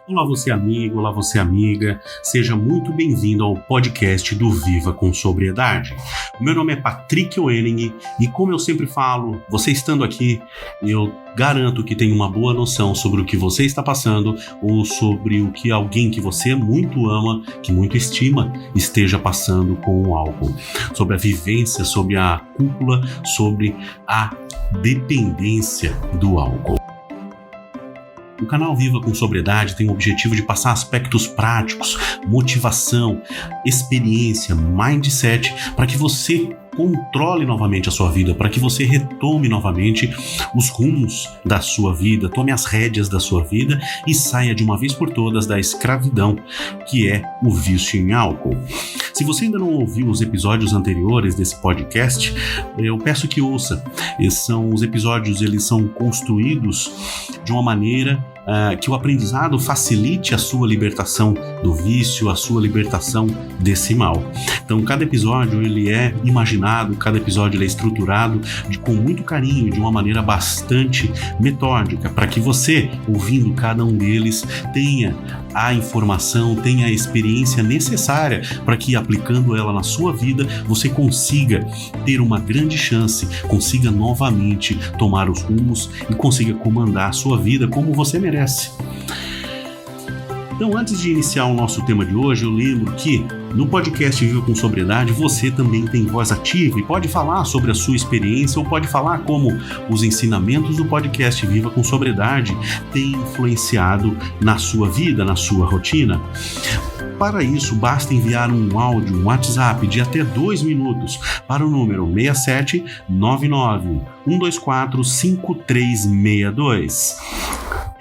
Olá você amigo, olá você amiga, seja muito bem-vindo ao podcast do Viva com Sobriedade. O meu nome é Patrick Oening e como eu sempre falo, você estando aqui, eu garanto que tem uma boa noção sobre o que você está passando ou sobre o que alguém que você muito ama, que muito estima, esteja passando com o álcool. Sobre a vivência, sobre a cúpula, sobre a dependência do álcool. O canal Viva com Sobriedade tem o objetivo de passar aspectos práticos, motivação, experiência, mindset, para que você controle novamente a sua vida, para que você retome novamente os rumos da sua vida, tome as rédeas da sua vida e saia de uma vez por todas da escravidão, que é o vício em álcool. Se você ainda não ouviu os episódios anteriores desse podcast, eu peço que ouça. Os episódios eles são construídos de uma maneira que o aprendizado facilite a sua libertação do vício, a sua libertação desse mal. Então, cada episódio ele é imaginado, cada episódio ele é estruturado com muito carinho, de uma maneira bastante metódica, para que você, ouvindo cada um deles, tenha a informação, tenha a experiência necessária para que, aplicando ela na sua vida, você consiga ter uma grande chance, consiga novamente tomar os rumos e consiga comandar a sua vida como você merece. Então, antes de iniciar o nosso tema de hoje, eu lembro que no podcast Viva com Sobriedade você também tem voz ativa e pode falar sobre a sua experiência ou pode falar como os ensinamentos do podcast Viva com Sobriedade têm influenciado na sua vida, na sua rotina. Para isso, basta enviar um áudio, um WhatsApp de até 2 minutos para o número 6799 124 5362.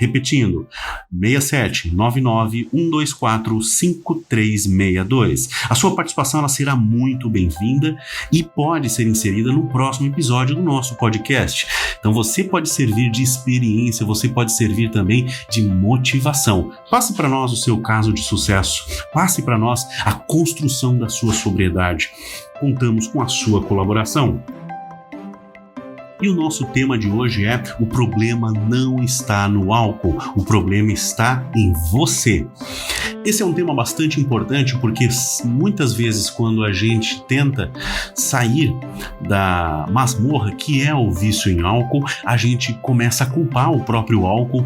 Repetindo, 6799-124-5362. A sua participação ela será muito bem-vinda e pode ser inserida no próximo episódio do nosso podcast. Então você pode servir de experiência, você pode servir também de motivação. Passe para nós o seu caso de sucesso, passe para nós a construção da sua sobriedade. Contamos com a sua colaboração. E o nosso tema de hoje é: o problema não está no álcool, o problema está em você. Esse é um tema bastante importante porque muitas vezes quando a gente tenta sair da masmorra que é o vício em álcool, a gente começa a culpar o próprio álcool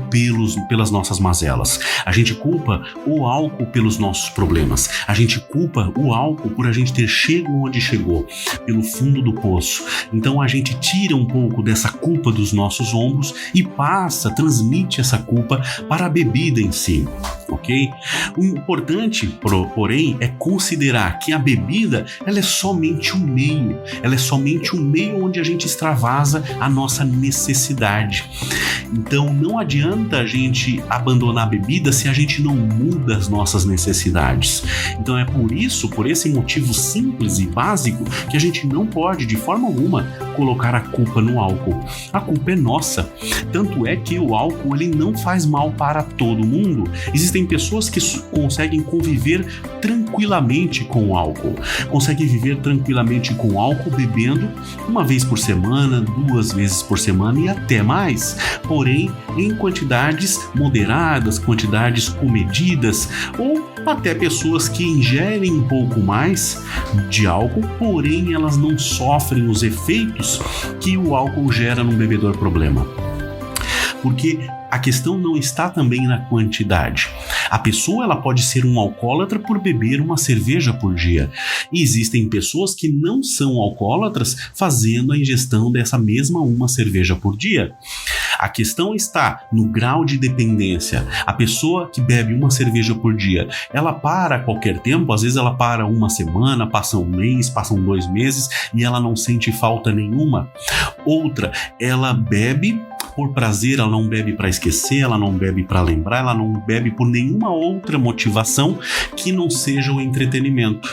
pelas nossas mazelas. A gente culpa o álcool pelos nossos problemas. A gente culpa o álcool por a gente ter chegado onde chegou, pelo fundo do poço. Então a gente tira um pouco dessa culpa dos nossos ombros e transmite essa culpa para a bebida em si, ok? O importante, porém, é considerar que a bebida ela é somente um meio, onde a gente extravasa a nossa necessidade. Então não adianta a gente abandonar a bebida se a gente não muda as nossas necessidades. Então é por esse motivo simples e básico que a gente não pode de forma alguma colocar a culpa no álcool. A culpa é nossa. Tanto é que o álcool ele não faz mal para todo mundo. Existem pessoas que conseguem conviver tranquilamente com o álcool. Conseguem viver tranquilamente com o álcool bebendo uma vez por semana, 2 vezes por semana e até mais. Porém, em quantidades moderadas, quantidades comedidas, ou até pessoas que ingerem um pouco mais de álcool, porém elas não sofrem os efeitos que o álcool gera num bebedor problema. Porque a questão não está também na quantidade. A pessoa ela pode ser um alcoólatra por beber uma cerveja por dia. E existem pessoas que não são alcoólatras fazendo a ingestão dessa mesma uma cerveja por dia. A questão está no grau de dependência. A pessoa que bebe uma cerveja por dia, ela para a qualquer tempo, às vezes ela para uma semana, passa um mês, passam 2 meses e ela não sente falta nenhuma. Outra, ela bebe por prazer, ela não bebe para esquecer, ela não bebe para lembrar, ela não bebe por nenhuma outra motivação que não seja o entretenimento.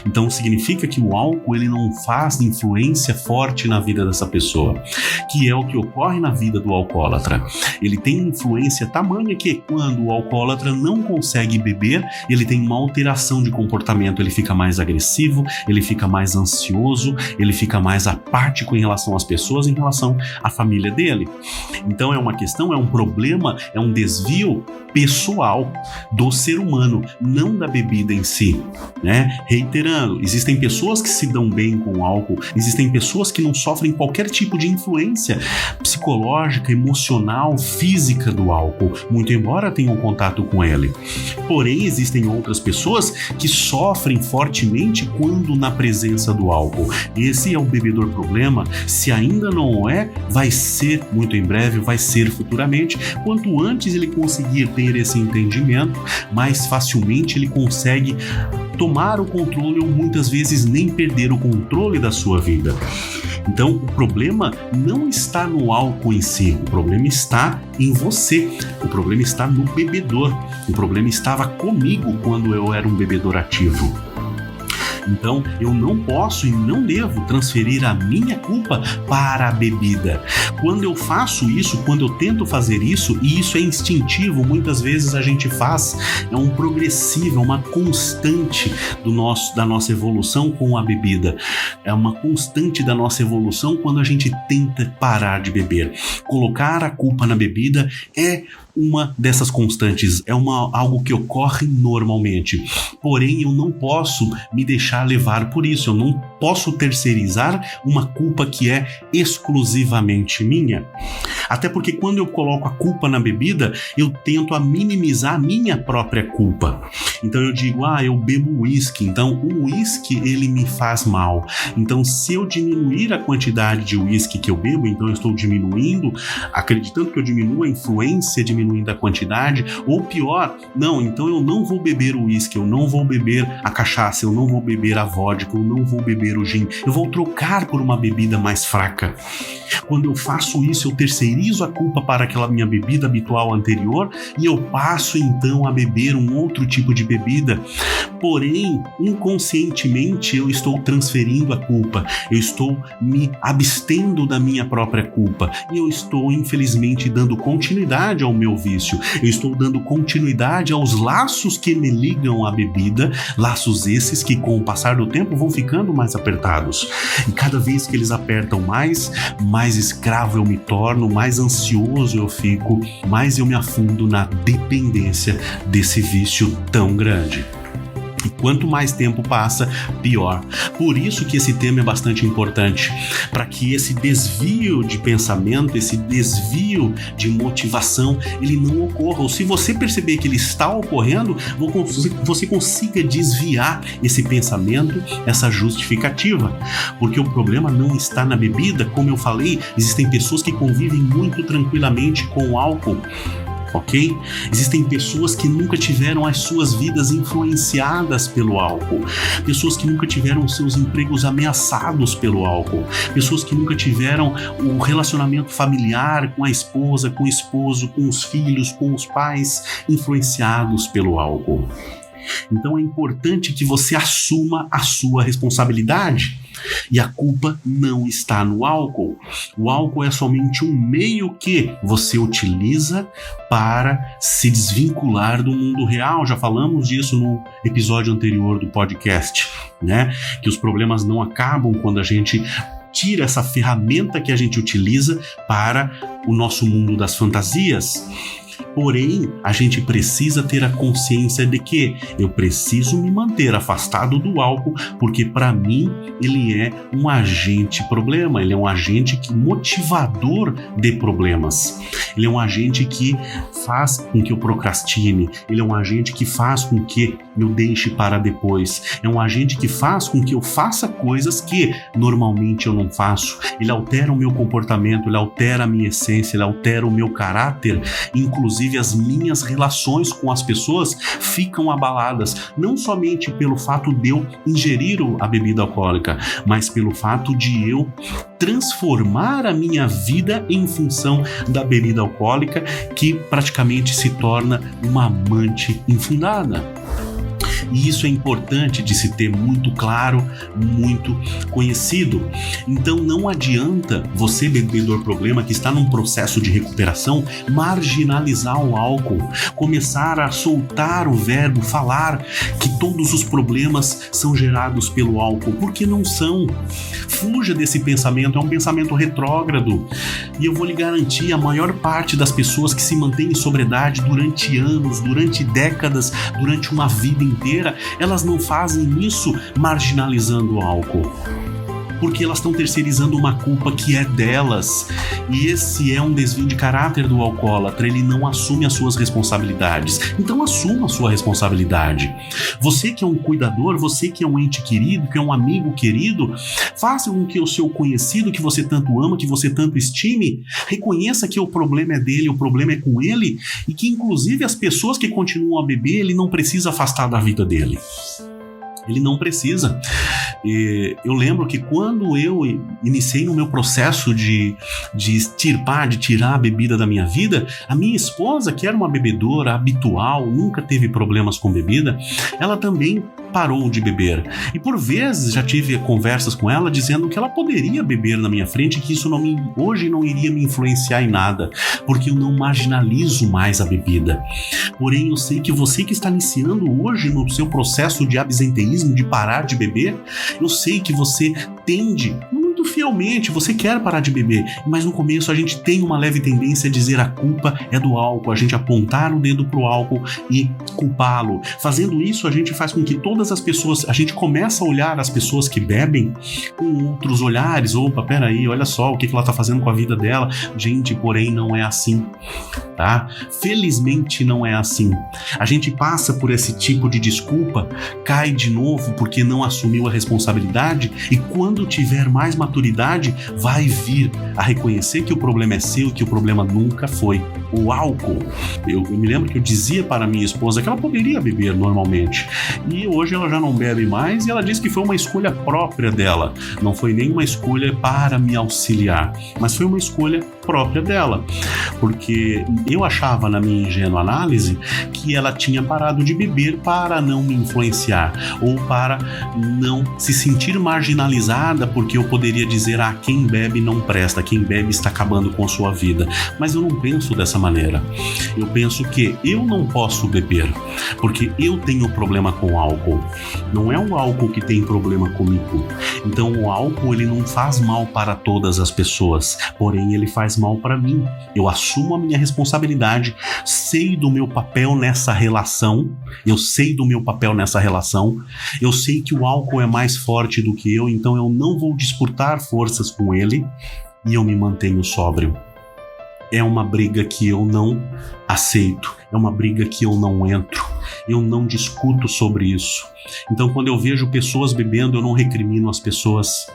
Então significa que o álcool ele não faz influência forte na vida dessa pessoa, que é o que ocorre na vida do alcoólatra. Ele tem influência tamanha que quando o alcoólatra não consegue beber, ele tem uma alteração de comportamento, ele fica mais agressivo, ele fica mais ansioso, ele fica mais apático em relação às pessoas, em relação à família dele. Então é uma questão, é um problema, é um desvio pessoal do ser humano, não da bebida em si, né? Reiterando, existem pessoas que se dão bem com o álcool, existem pessoas que não sofrem qualquer tipo de influência psicológica, emocional, física do álcool, muito embora tenham contato com ele. Porém, existem outras pessoas que sofrem fortemente quando na presença do álcool. Esse é o bebedor problema. Se ainda não é, vai ser muito em breve, vai ser futuramente. Quanto antes ele conseguir ter esse entendimento, mais facilmente ele consegue tomar o controle ou muitas vezes nem perder o controle da sua vida. Então, o problema não está no álcool em si, o problema está em você, o problema está no bebedor, o problema estava comigo quando eu era um bebedor ativo. Então, eu não posso e não devo transferir a minha culpa para a bebida. Quando eu faço isso, quando eu tento fazer isso, e isso é instintivo, muitas vezes a gente faz, é um progressivo, é uma constante da nossa evolução com a bebida. É uma constante da nossa evolução quando a gente tenta parar de beber. Colocar a culpa na bebida é uma dessas constantes, é algo que ocorre normalmente. Porém, eu não posso me deixar levar por isso, eu não posso terceirizar uma culpa que é exclusivamente minha. Até porque quando eu coloco a culpa na bebida, eu tento a minimizar a minha própria culpa. Então eu digo, eu bebo uísque, então o uísque ele me faz mal. Então se eu diminuir a quantidade de uísque que eu bebo, então eu estou diminuindo, acreditando que eu diminuo a influência, diminuindo a quantidade, ou pior, não, então eu não vou beber o uísque, eu não vou beber a cachaça, eu não vou beber a vodka, eu não vou beber o gin, eu vou trocar por uma bebida mais fraca. Quando eu faço isso, eu terceirizo a culpa para aquela minha bebida habitual anterior e eu passo então a beber um outro tipo de bebida. Porém, inconscientemente eu estou transferindo a culpa, eu estou me abstendo da minha própria culpa e eu estou infelizmente dando continuidade ao meu vício, eu estou dando continuidade aos laços que me ligam à bebida, laços esses que com o passar do tempo vão ficando mais apertados e cada vez que eles apertam mais escravo eu me torno, mais ansioso eu fico, mais eu me afundo na dependência desse vício tão grande. E quanto mais tempo passa, pior. Por isso que esse tema é bastante importante, para que esse desvio de pensamento, esse desvio de motivação, ele não ocorra. Ou se você perceber que ele está ocorrendo, você consiga desviar esse pensamento, essa justificativa. Porque o problema não está na bebida, como eu falei, existem pessoas que convivem muito tranquilamente com o álcool. Ok? Existem pessoas que nunca tiveram as suas vidas influenciadas pelo álcool, pessoas que nunca tiveram seus empregos ameaçados pelo álcool, pessoas que nunca tiveram o relacionamento familiar com a esposa, com o esposo, com os filhos, com os pais influenciados pelo álcool. Então é importante que você assuma a sua responsabilidade. E a culpa não está no álcool. O álcool é somente um meio que você utiliza para se desvincular do mundo real. Já falamos disso no episódio anterior do podcast, né? Que os problemas não acabam quando a gente tira essa ferramenta que a gente utiliza para o nosso mundo das fantasias. Porém, a gente precisa ter a consciência de que eu preciso me manter afastado do álcool, porque para mim ele é um agente problema, ele é um agente motivador de problemas. Ele é um agente que faz com que eu procrastine, ele é um agente que faz com que eu deixe para depois, é um agente que faz com que eu faça coisas que normalmente eu não faço. Ele altera o meu comportamento, ele altera a minha essência, ele altera o meu caráter, inclusive as minhas relações com as pessoas ficam abaladas, não somente pelo fato de eu ingerir a bebida alcoólica, mas pelo fato de eu transformar a minha vida em função da bebida alcoólica, que praticamente se torna uma amante infundada. E isso é importante de se ter muito claro, muito conhecido. Então não adianta você, bebedor problema, que está num processo de recuperação, marginalizar o álcool, começar a soltar o verbo, falar que todos os problemas são gerados pelo álcool, porque não são. Fuja desse pensamento, é um pensamento retrógrado. E eu vou lhe garantir, a maior parte das pessoas que se mantêm em sobriedade durante anos, durante décadas, durante uma vida inteira, elas não fazem isso marginalizando o álcool, porque elas estão terceirizando uma culpa que é delas. E esse é um desvio de caráter do alcoólatra, ele não assume as suas responsabilidades. Então assuma a sua responsabilidade. Você que é um cuidador, você que é um ente querido, que é um amigo querido, faça com que o seu conhecido, que você tanto ama, que você tanto estime, reconheça que o problema é dele, o problema é com ele, e que inclusive as pessoas que continuam a beber, ele não precisa afastar da vida dele. Ele não precisa. Eu lembro que quando eu iniciei no meu processo de tirar a bebida da minha vida, a minha esposa, que era uma bebedora habitual, nunca teve problemas com bebida, ela também parou de beber. E por vezes já tive conversas com ela dizendo que ela poderia beber na minha frente e que isso hoje não iria me influenciar em nada, porque eu não marginalizo mais a bebida. Porém, eu sei que você que está iniciando hoje no seu processo de absenteísmo, de parar de beber, eu sei que você tende muito fielmente, você quer parar de beber, mas no começo a gente tem uma leve tendência a dizer a culpa é do álcool, a gente apontar o dedo pro álcool e culpá-lo. Fazendo isso, a gente faz com que todas as pessoas, a gente começa a olhar as pessoas que bebem com outros olhares. Opa, peraí, olha só o que ela tá fazendo com a vida dela. Gente, porém não é assim, tá? Felizmente não é assim. A gente passa por esse tipo de desculpa, cai de novo porque não assumiu a responsabilidade, e quando tiver mais maturidade, vai vir a reconhecer que o problema é seu, que o problema nunca foi o álcool. Eu me lembro que eu dizia para minha esposa que ela poderia beber normalmente, e hoje ela já não bebe mais, e ela disse que foi uma escolha própria dela, não foi nenhuma escolha para me auxiliar, mas foi uma escolha própria dela, porque eu achava na minha ingênua análise que ela tinha parado de beber para não me influenciar, ou para não se sentir marginalizada, porque eu poderia dizer, quem bebe não presta, quem bebe está acabando com a sua vida. Mas eu não penso dessa maneira. Eu penso que eu não posso beber, porque eu tenho problema com álcool. Não é o álcool que tem problema comigo. Então o álcool, ele não faz mal para todas as pessoas, porém ele faz mal para mim. Eu assumo a minha responsabilidade, sei do meu papel nessa relação, eu sei que o álcool é mais forte do que eu, então eu não vou disputar forças com ele e eu me mantenho sóbrio. É uma briga que eu não aceito, é uma briga que eu não entro, eu não discuto sobre isso. Então, quando eu vejo pessoas bebendo, eu não recrimino as pessoas,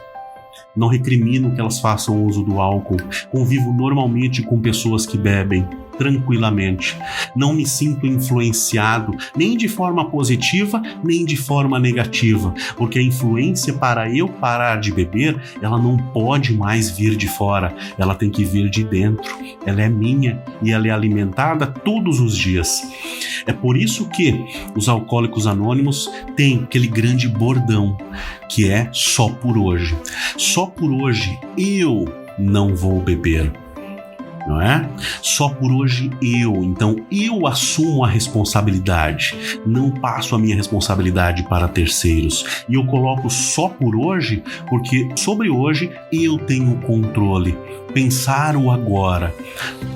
não recrimino que elas façam uso do álcool. Convivo normalmente com pessoas que bebem, tranquilamente. Não me sinto influenciado, nem de forma positiva, nem de forma negativa, porque a influência para eu parar de beber, ela não pode mais vir de fora, ela tem que vir de dentro. Ela é minha e ela é alimentada todos os dias. É por isso que os Alcoólicos Anônimos têm aquele grande bordão, que é só por hoje. Só por hoje eu não vou beber. Não é? Só por hoje então eu assumo a responsabilidade, não passo a minha responsabilidade para terceiros, e eu coloco só por hoje, porque sobre hoje eu tenho controle. Pensar o agora,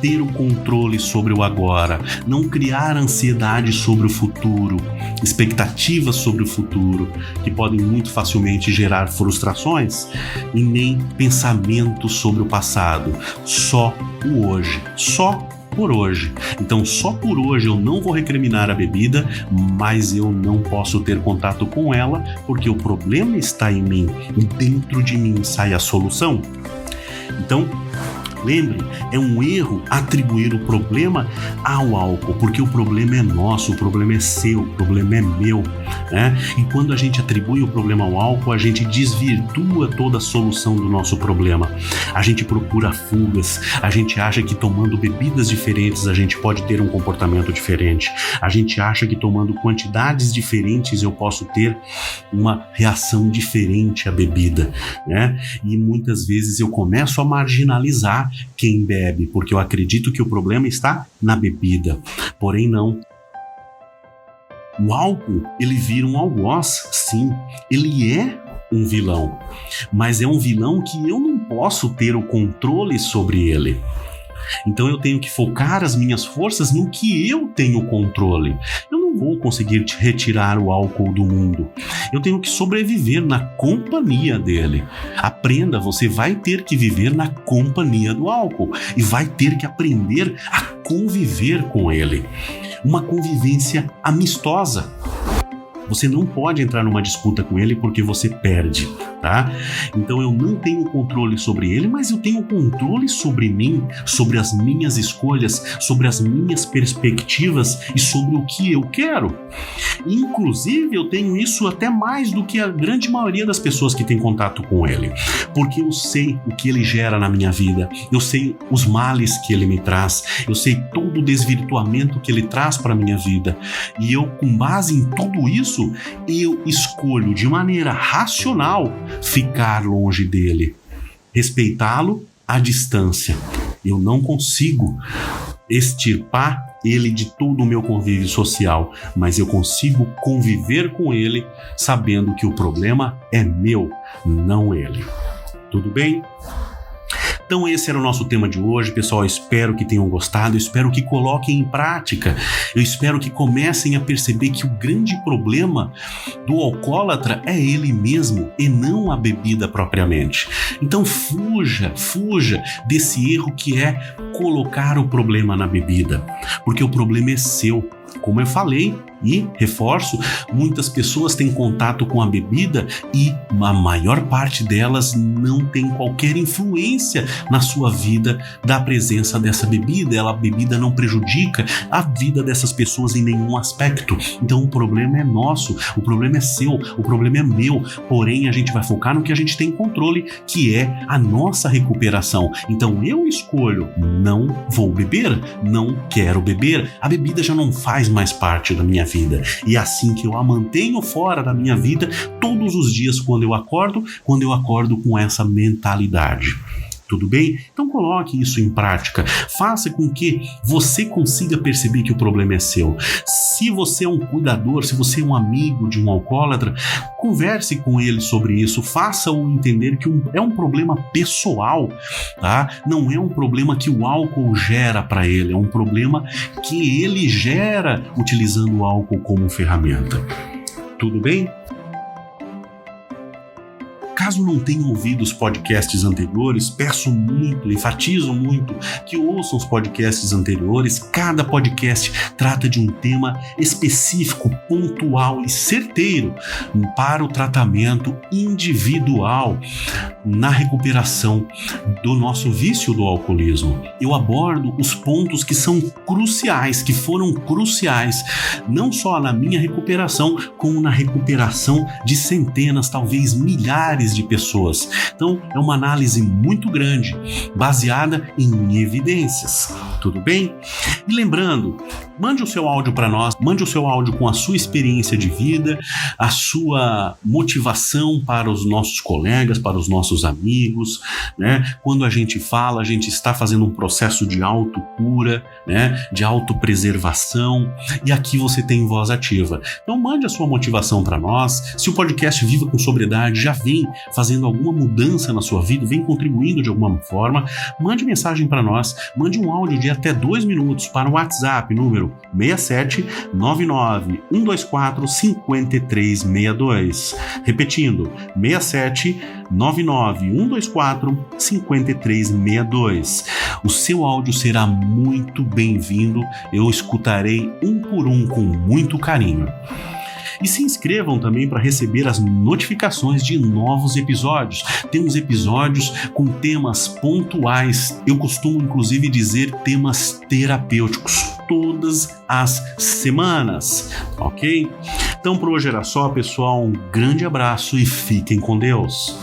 ter o controle sobre o agora, não criar ansiedade sobre o futuro, expectativas sobre o futuro, que podem muito facilmente gerar frustrações, e nem pensamentos sobre o passado, só o hoje, só por hoje. Então, só por hoje eu não vou recriminar a bebida, mas eu não posso ter contato com ela, porque o problema está em mim, e dentro de mim sai a solução. Então, Lembre, é um erro atribuir o problema ao álcool, porque o problema é nosso, o problema é seu, o problema é meu, né? E quando a gente atribui o problema ao álcool, a gente desvirtua toda a solução do nosso problema. A gente procura fugas, a gente acha que tomando bebidas diferentes a gente pode ter um comportamento diferente. A gente acha que tomando quantidades diferentes eu posso ter uma reação diferente à bebida, né? E muitas vezes eu começo a marginalizar quem bebe, porque eu acredito que o problema está na bebida. Porém, não. O álcool, ele vira um algoz, sim, ele é um vilão, mas é um vilão que eu não posso ter o controle sobre ele. Então eu tenho que focar as minhas forças no que eu tenho controle. Eu não vou conseguir retirar o álcool do mundo. Eu tenho que sobreviver na companhia dele. Aprenda, você vai ter que viver na companhia do álcool e vai ter que aprender a conviver com ele. Uma convivência amistosa. Você não pode entrar numa disputa com ele porque você perde, tá? Então eu não tenho controle sobre ele, mas eu tenho controle sobre mim, sobre as minhas escolhas, sobre as minhas perspectivas e sobre o que eu quero. Inclusive, eu tenho isso até mais do que a grande maioria das pessoas que tem contato com ele, porque eu sei o que ele gera na minha vida, eu sei os males que ele me traz, eu sei todo o desvirtuamento que ele traz para a minha vida, e eu, com base em tudo isso, eu escolho de maneira racional ficar longe dele, respeitá-lo à distância. Eu não consigo extirpar ele de todo o meu convívio social, mas eu consigo conviver com ele sabendo que o problema é meu, não ele. Tudo bem? Então esse era o nosso tema de hoje, pessoal. Eu espero que tenham gostado, eu espero que coloquem em prática, eu espero que comecem a perceber que o grande problema do alcoólatra é ele mesmo e não a bebida propriamente. Então fuja desse erro que é colocar o problema na bebida, porque o problema é seu. Como eu falei e reforço, muitas pessoas têm contato com a bebida e a maior parte delas não tem qualquer influência na sua vida da presença dessa bebida. A bebida não prejudica a vida dessas pessoas em nenhum aspecto. Então o problema é nosso, o problema é seu, o problema é meu. Porém, a gente vai focar no que a gente tem controle, que é a nossa recuperação. Então eu escolho, não vou beber, não quero beber. A bebida já não faz mais parte da minha vida. E é assim que eu a mantenho fora da minha vida todos os dias quando eu acordo com essa mentalidade. Tudo bem? Então coloque isso em prática. Faça com que você consiga perceber que o problema é seu. Se você é um cuidador, se você é um amigo de um alcoólatra, converse com ele sobre isso. Faça-o entender que é um problema pessoal, tá? Não é um problema que o álcool gera para ele, é um problema que ele gera utilizando o álcool como ferramenta. Tudo bem? Caso não tenham ouvido os podcasts anteriores, peço muito, enfatizo muito que ouçam os podcasts anteriores. Cada podcast trata de um tema específico, pontual e certeiro para o tratamento individual na recuperação do nosso vício do alcoolismo. Eu abordo os pontos que são cruciais, que foram cruciais, não só na minha recuperação, como na recuperação de centenas, talvez milhares de pessoas. Então, é uma análise muito grande, baseada em evidências. Tudo bem? E lembrando, mande o seu áudio para nós, mande o seu áudio com a sua experiência de vida, a sua motivação para os nossos colegas, para os nossos amigos, né? Quando a gente fala, a gente está fazendo um processo de autocura, né? De autopreservação, e aqui você tem voz ativa. Então, mande a sua motivação para nós. Se o podcast Viva com Sobriedade já vem fazendo alguma mudança na sua vida, vem contribuindo de alguma forma, mande mensagem para nós, mande um áudio de até 2 minutos para o WhatsApp, número 67 99 124 5362. Repetindo, 67 99 124 5362. O seu áudio será muito bem-vindo, eu escutarei um por um com muito carinho. E se inscrevam também para receber as notificações de novos episódios. Temos episódios com temas pontuais, eu costumo inclusive dizer temas terapêuticos, todas as semanas, ok? Então por hoje era só, pessoal, um grande abraço e fiquem com Deus.